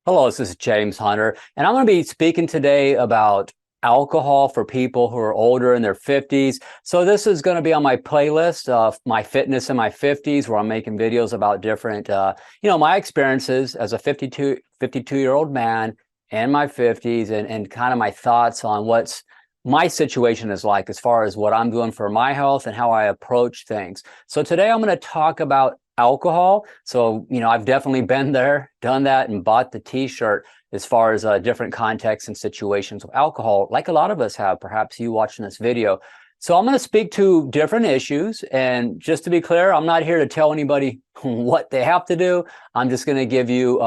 Hello, this is James Hunter, and I'm going to be speaking today about alcohol for people who are older in their 50s. So this is going to be on my playlist of my fitness in my 50s, where I'm making videos about different, my experiences as a 52-year-old man in my 50s and kind of my thoughts on what's my situation is like as far as what I'm doing for my health and how I approach things. So today I'm going to talk about alcohol. So, I've definitely been there, done that, and bought the t-shirt as far as different contexts and situations with alcohol, like a lot of us have, perhaps you watching this video. So I'm going to speak to different issues. And just to be clear, I'm not here to tell anybody what they have to do. I'm just going to give you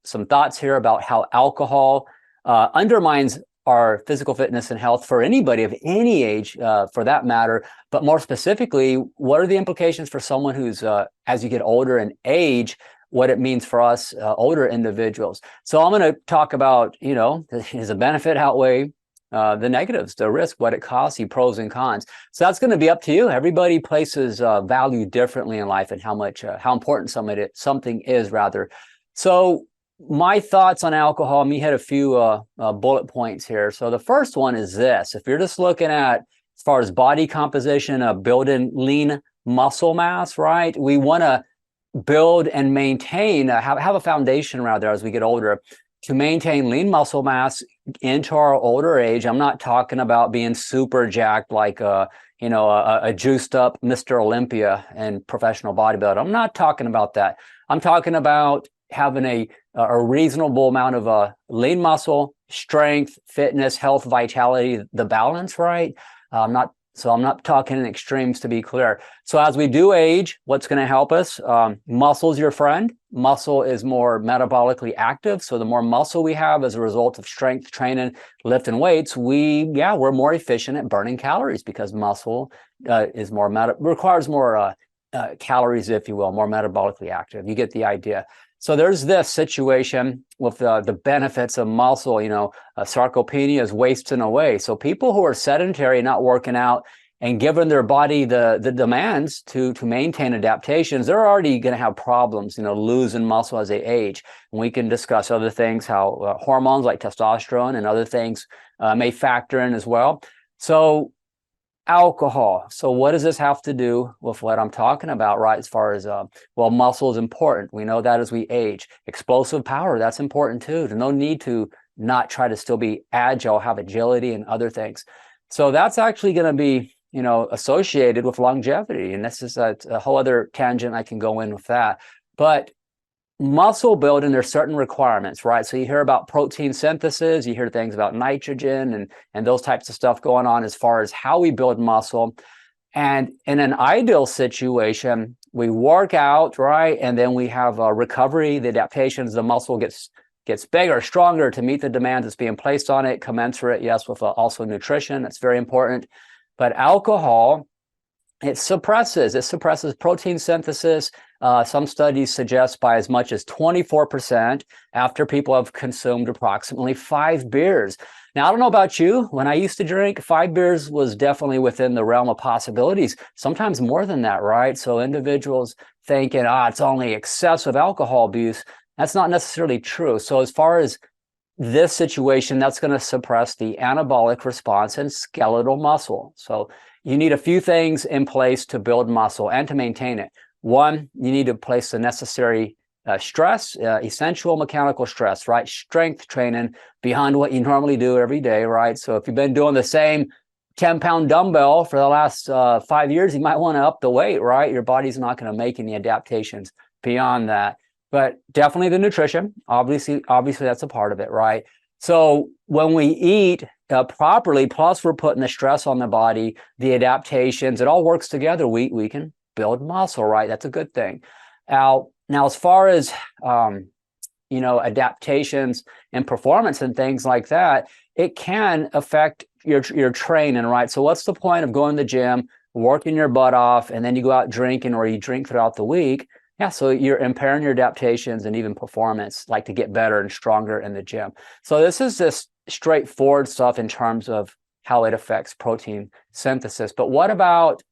some thoughts here about how alcohol undermines our physical fitness and health for anybody of any age, for that matter. But more specifically, what are the implications for someone who's, as you get older in age, what it means for us older individuals. So I'm going to talk about, does the benefit outweigh the negatives, the risk, what it costs you, pros and cons. So that's going to be up to you. Everybody places value differently in life and how important something is rather. So my thoughts on alcohol, let me hit a few bullet points here. So the first one is this: if you're just looking at as far as body composition, building lean muscle mass, right? We want to build and maintain, have a foundation rather as we get older to maintain lean muscle mass into our older age. I'm not talking about being super jacked like a juiced up Mr. Olympia and professional bodybuilder. I'm not talking about that. I'm talking about having a reasonable amount of lean muscle, strength, fitness, health, vitality, the balance, right? I'm not talking in extremes, to be clear. So as we do age, what's going to help us? Muscle's your friend. Muscle is more metabolically active. So the more muscle we have as a result of strength training, lifting weights, we're more efficient at burning calories because muscle requires more calories, if you will, more metabolically active. You get the idea. So there's this situation with the benefits of muscle. Sarcopenia is wasting away. So people who are sedentary, not working out, and giving their body the demands to maintain adaptations, they're already going to have problems, losing muscle as they age. And we can discuss other things, how hormones like testosterone and other things may factor in as well. So alcohol. So what does this have to do with what I'm talking about, right? As far as, muscle is important. We know that as we age. Explosive power, that's important too. There's no need to not try to still be agile, have agility and other things. So that's actually going to be, associated with longevity. And this is a whole other tangent I can go in with that. But muscle building, there's certain requirements, right? So you hear about protein synthesis, you hear things about nitrogen and those types of stuff going on as far as how we build muscle. And in an ideal situation, we work out, right? And then we have recovery, the adaptations, the muscle gets bigger, stronger to meet the demand that's being placed on it, commensurate, yes, with also nutrition. That's very important. But alcohol, it suppresses protein synthesis. Some studies suggest by as much as 24% after people have consumed approximately 5 beers. Now, I don't know about you. When I used to drink, 5 beers was definitely within the realm of possibilities, sometimes more than that, right? So individuals thinking, it's only excessive alcohol abuse. That's not necessarily true. So as far as this situation, that's going to suppress the anabolic response in skeletal muscle. So you need a few things in place to build muscle and to maintain it. One, you need to place the necessary stress, essential mechanical stress, right? Strength training beyond what you normally do every day, right? So if you've been doing the same 10-pound dumbbell for the last 5 years, you might want to up the weight, right? Your body's not going to make any adaptations beyond that. But definitely the nutrition, obviously that's a part of it, right? So when we eat properly, plus we're putting the stress on the body, the adaptations, it all works together. We can build muscle, right? That's a good thing. Now as far as adaptations and performance and things like that, it can affect your training, right? So what's the point of going to the gym, working your butt off, and then you go out drinking or you drink throughout the week? Yeah, so you're impairing your adaptations and even performance, like to get better and stronger in the gym. So this is just straightforward stuff in terms of how it affects protein synthesis. But what about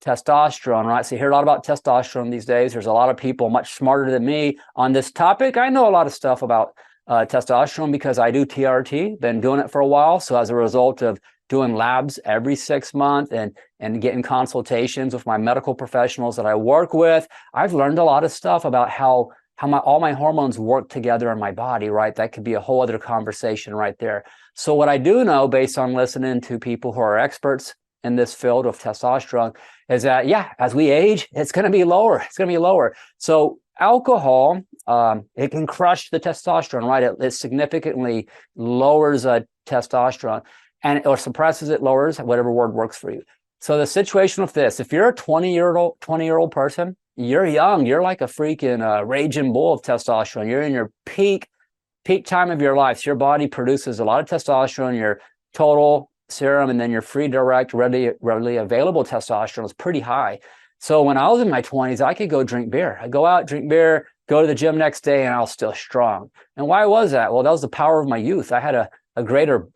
testosterone, right? So you hear a lot about testosterone these days. There's a lot of people much smarter than me on this topic. I know a lot of stuff about testosterone because I do TRT, been doing it for a while. So as a result of doing labs every 6 months and getting consultations with my medical professionals that I work with, I've learned a lot of stuff about how all my hormones work together in my body, right? That could be a whole other conversation right there. So what I do know, based on listening to people who are experts in this field of testosterone, is that, yeah, as we age, it's going to be lower. It's going to be lower. So alcohol, it can crush the testosterone, right? It significantly lowers testosterone, or suppresses it, lowers, whatever word works for you. So the situation with this, if you're a 20-year-old person, you're young, you're like a freaking raging bull of testosterone. You're in your peak time of your life. So your body produces a lot of testosterone, your total serum, and then your free, direct, readily available testosterone is pretty high. So when I was in my 20s, I could go drink beer. I'd go out, drink beer, go to the gym next day, and I was still strong. And why was that? Well, that was the power of my youth. I had a greater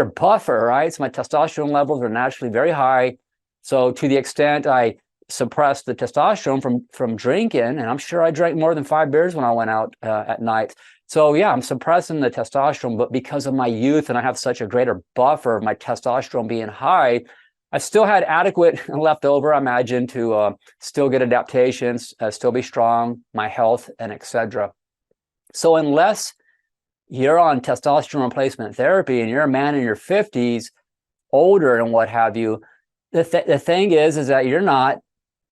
buffer, right? So my testosterone levels are naturally very high. So to the extent I suppressed the testosterone from drinking, and I'm sure I drank more than 5 beers when I went out at night. So yeah, I'm suppressing the testosterone, but because of my youth and I have such a greater buffer of my testosterone being high, I still had adequate left over, I imagine, to still get adaptations, still be strong, my health, and etc. So unless you're on testosterone replacement therapy and you're a man in your 50s, older and what have you, the thing is that you're not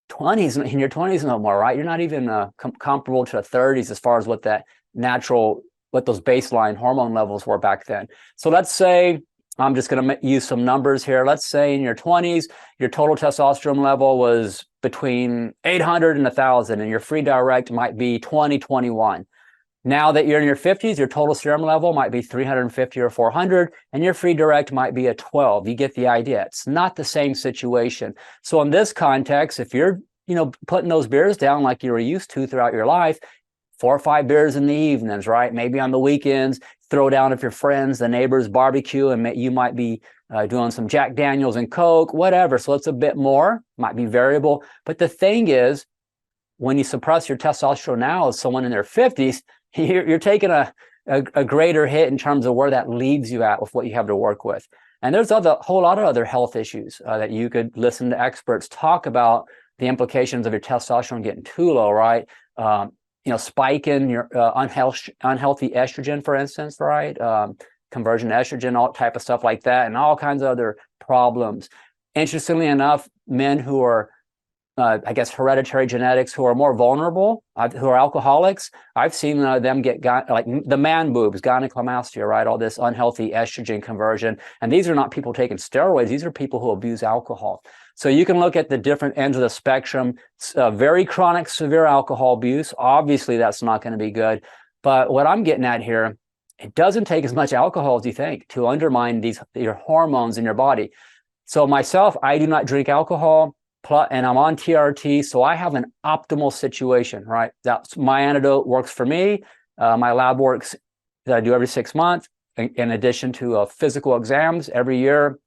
20s in your 20s no more, right? You're not even comparable to the 30s as far as what those baseline hormone levels were back then. So let's say, I'm just going to use some numbers here. Let's say in your 20s, your total testosterone level was between 800 and 1,000, and your free direct might be 20, 21. Now that you're in your 50s, your total serum level might be 350 or 400, and your free direct might be a 12. You get the idea. It's not the same situation. So in this context, if you're putting those beers down like you were used to throughout your life, 4 or 5 beers in the evenings, right? Maybe on the weekends, throw down with your friends, the neighbors barbecue, and you might be doing some Jack Daniels and Coke, whatever. So it's a bit more, might be variable. But the thing is, when you suppress your testosterone now as someone in their 50s, you're taking a greater hit in terms of where that leaves you at with what you have to work with. And there's a whole lot of other health issues that you could listen to experts talk about, the implications of your testosterone getting too low, right? Spiking your unhealthy estrogen, for instance, right? Conversion to estrogen, all type of stuff like that, and all kinds of other problems. Interestingly enough, men who are I guess hereditary genetics, who are more vulnerable, who are alcoholics, I've seen them get like the man boobs, gynecomastia, right? All this unhealthy estrogen conversion. And these are not people taking steroids. These are people who abuse alcohol. So you can look at the different ends of the spectrum. Very chronic, severe alcohol abuse. Obviously, that's not going to be good. But what I'm getting at here, it doesn't take as much alcohol as you think to undermine your hormones in your body. So myself, I do not drink alcohol. And I'm on TRT, so I have an optimal situation, right? That's my antidote, works for me. My lab works that I do every 6 months, in addition to physical exams every year,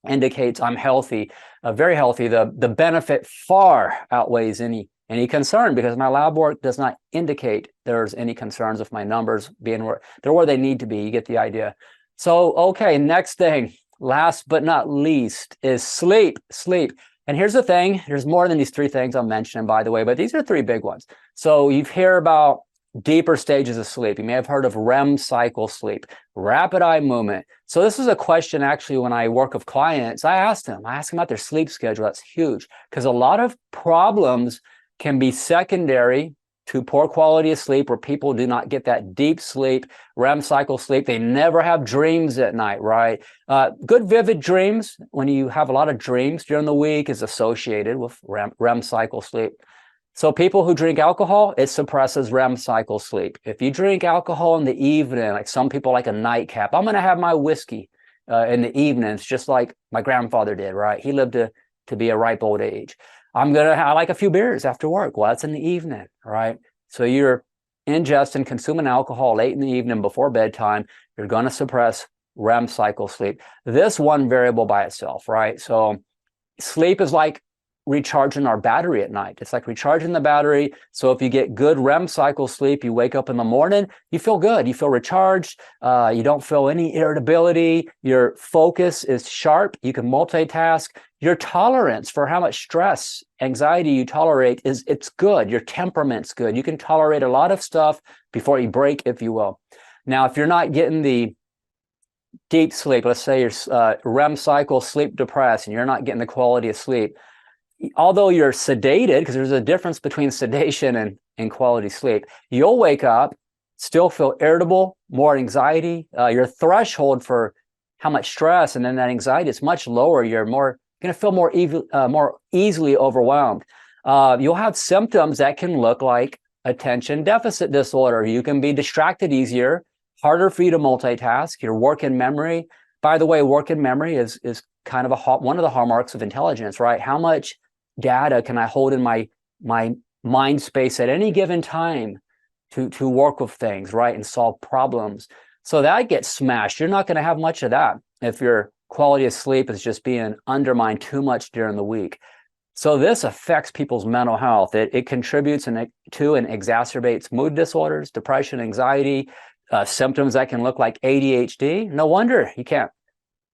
indicates I'm healthy, very healthy. The benefit far outweighs any concern, because my lab work does not indicate there's any concerns with my numbers being where they need to be. You get the idea. So, okay, next thing, last but not least, is sleep. And here's the thing, there's more than these 3 things I'm mentioning, by the way, but these are 3 big ones. So you hear about deeper stages of sleep. You may have heard of REM cycle sleep, rapid eye movement. So this is a question, actually, when I work with clients, I ask them about their sleep schedule. That's huge, because a lot of problems can be secondary to poor quality of sleep, where people do not get that deep sleep, REM cycle sleep. They never have dreams at night, right? Good vivid dreams, when you have a lot of dreams during the week, is associated with REM cycle sleep. So people who drink alcohol, it suppresses REM cycle sleep. If you drink alcohol in the evening, like some people like a nightcap, I'm going to have my whiskey in the evenings, just like my grandfather did, right? He lived to be a ripe old age. I like a few beers after work. Well, that's in the evening, right? So you're ingesting, consuming alcohol late in the evening before bedtime. You're going to suppress REM cycle sleep. This one variable by itself, right? So sleep is like recharging our battery at night. It's like recharging the battery. So if you get good REM cycle sleep, you wake up in the morning, you feel good. You feel recharged. You don't feel any irritability. Your focus is sharp. You can multitask. Your tolerance for how much stress, anxiety you tolerate it's good. Your temperament's good. You can tolerate a lot of stuff before you break, if you will. Now, if you're not getting the deep sleep, let's say you're REM cycle sleep depressed and you're not getting the quality of sleep, although you're sedated, because there's a difference between sedation and quality sleep, you'll wake up, still feel irritable, more anxiety. Your threshold for how much stress and then that anxiety is much lower. You're going to feel more easily overwhelmed. You'll have symptoms that can look like attention deficit disorder. You can be distracted easier, harder for you to multitask. Your working memory, by the way, working memory is kind of one of the hallmarks of intelligence, right? How much data can I hold in my mind space at any given time to work with things, right, and solve problems? So that gets smashed. You're not going to have much of that if your quality of sleep is just being undermined too much during the week. So this affects people's mental health. It contributes to and exacerbates mood disorders, depression, anxiety, symptoms that can look like ADHD. No wonder you can't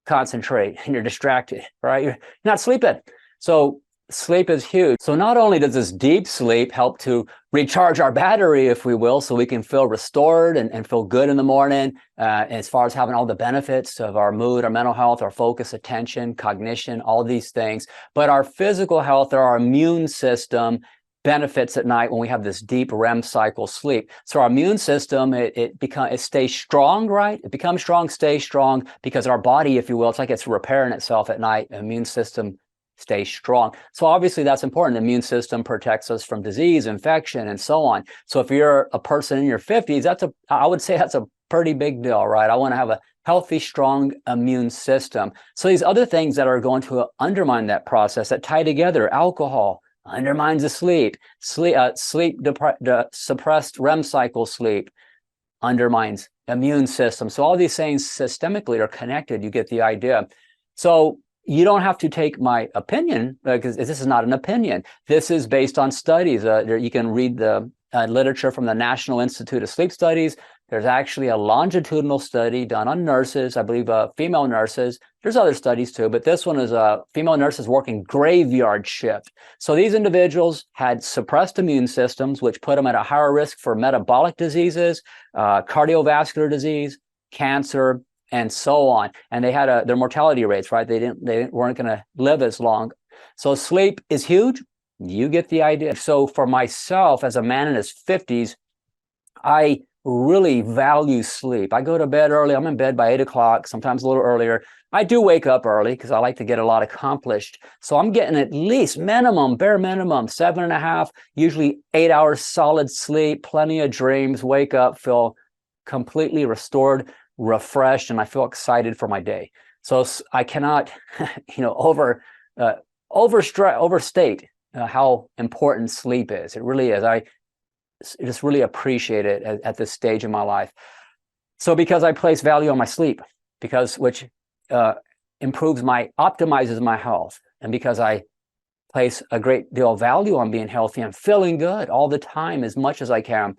concentrate and you're distracted, right? You're not sleeping. So sleep is huge. So not only does this deep sleep help to recharge our battery, if we will, so we can feel restored and feel good in the morning, as far as having all the benefits of our mood, our mental health, our focus, attention, cognition, all these things, but our physical health, our immune system benefits at night when we have this deep REM cycle sleep. So our immune system, it stays strong, right? It becomes strong, stays strong, because our body, if you will, it's like it's repairing itself at night. The immune system stays strong. So obviously that's important. The immune system protects us from disease, infection, and so on. So if you're a person in your 50s, I would say that's a pretty big deal, right? I want to have a healthy, strong immune system. So these other things that are going to undermine that process that tie together, alcohol undermines the sleep, suppressed REM cycle sleep undermines immune system. So all these things systemically are connected. You get the idea. So you don't have to take my opinion, because this is not an opinion. This is based on studies. You can read the literature from the National Institute of Sleep Studies. There's actually a longitudinal study done on nurses, I believe female nurses. There's other studies too, but this one is female nurses working graveyard shift. So these individuals had suppressed immune systems, which put them at a higher risk for metabolic diseases, cardiovascular disease, cancer, and so on. And they had their mortality rates, right? They weren't going to live as long. So sleep is huge. You get the idea. So for myself, as a man in his 50s, I really value sleep. I go to bed early. I'm in bed by 8 o'clock, sometimes a little earlier. I do wake up early because I like to get a lot accomplished. So I'm getting at least bare minimum, 7.5, usually 8 hours solid sleep, plenty of dreams, wake up, feel completely restored, refreshed, and I feel excited for my day. So I cannot, overstate how important sleep is. It really is. I just really appreciate it at this stage in my life. So because I place value on my sleep, which optimizes my health, and because I place a great deal of value on being healthy and feeling good all the time as much as I can,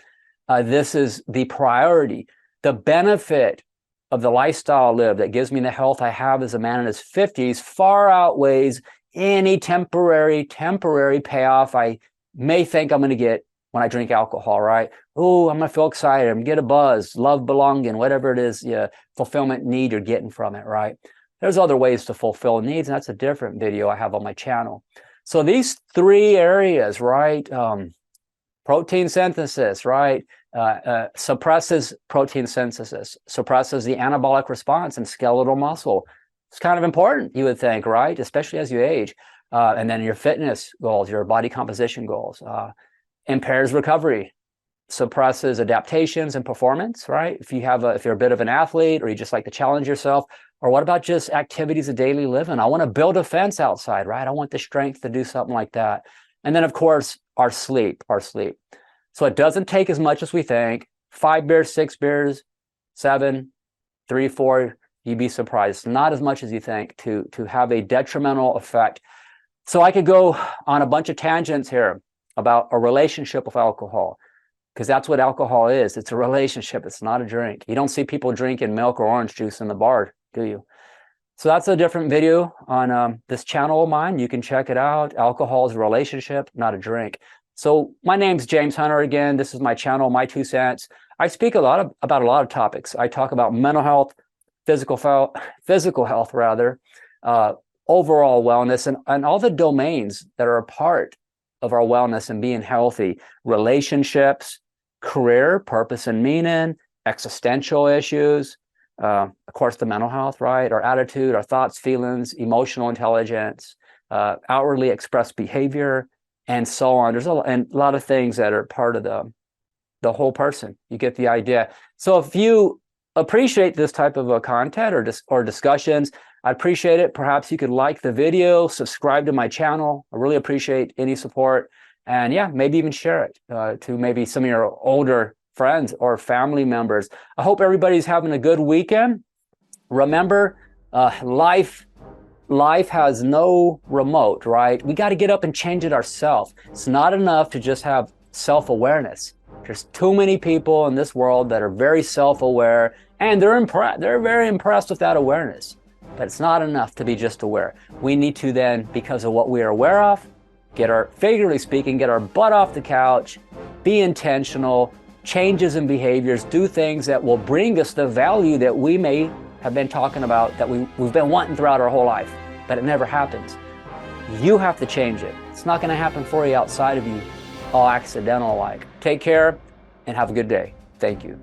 this is the priority. The benefit of the lifestyle I live that gives me the health I have as a man in his 50s far outweighs any temporary payoff I may think I'm going to get when I drink alcohol, right? Oh, I'm going to feel excited. I'm going to get a buzz, love, belonging, whatever it is, fulfillment need you're getting from it, right? There's other ways to fulfill needs, and that's a different video I have on my channel. So these three areas, right? Protein synthesis, right? Suppresses protein synthesis, suppresses the anabolic response in skeletal muscle. It's kind of important, you would think, right? Especially as you age. And then your fitness goals, your body composition goals. Impairs recovery, suppresses adaptations and performance, right? If you're a bit of an athlete, or you just like to challenge yourself, or what about just activities of daily living? I want to build a fence outside, right? I want the strength to do something like that. And then, of course, our sleep. So it doesn't take as much as we think. 5 beers, 6 beers, 7, 3, 4, you'd be surprised. Not as much as you think to have a detrimental effect So I could go on a bunch of tangents here about a relationship with alcohol, because that's what alcohol is. It's a relationship. It's not a drink. You don't see people drinking milk or orange juice in the bar, do you? So that's a different video on this channel of mine. You can check it out. Alcohol is a relationship, not a drink. So my name's James Hunter again. This is my channel, My Two Cents. I speak about a lot of topics. I talk about mental health, physical health rather, overall wellness, and all the domains that are a part of our wellness and being healthy: relationships, career, purpose and meaning, existential issues, of course, the mental health, right? Our attitude, our thoughts, feelings, emotional intelligence, outwardly expressed behavior, and so on. There's a lot of things that are part of the whole person. You get the idea. So if you appreciate this type of content or discussions, I appreciate it. Perhaps you could like the video, subscribe to my channel. I really appreciate any support. And yeah, maybe even share it to maybe some of your older friends or family members. I hope everybody's having a good weekend. Remember, life has no remote, right? We got to get up and change it ourselves. It's not enough to just have self-awareness. There's too many people in this world that are very self-aware, and they're very impressed with that awareness. But it's not enough to be just aware. We need to then, because of what we are aware of, figuratively speaking, get our butt off the couch, be intentional, changes in behaviors, do things that will bring us the value that we may have been talking about, that we've been wanting throughout our whole life, but it never happens. You have to change it. It's not going to happen for you outside of you, all accidental like. Take care and have a good day. Thank you.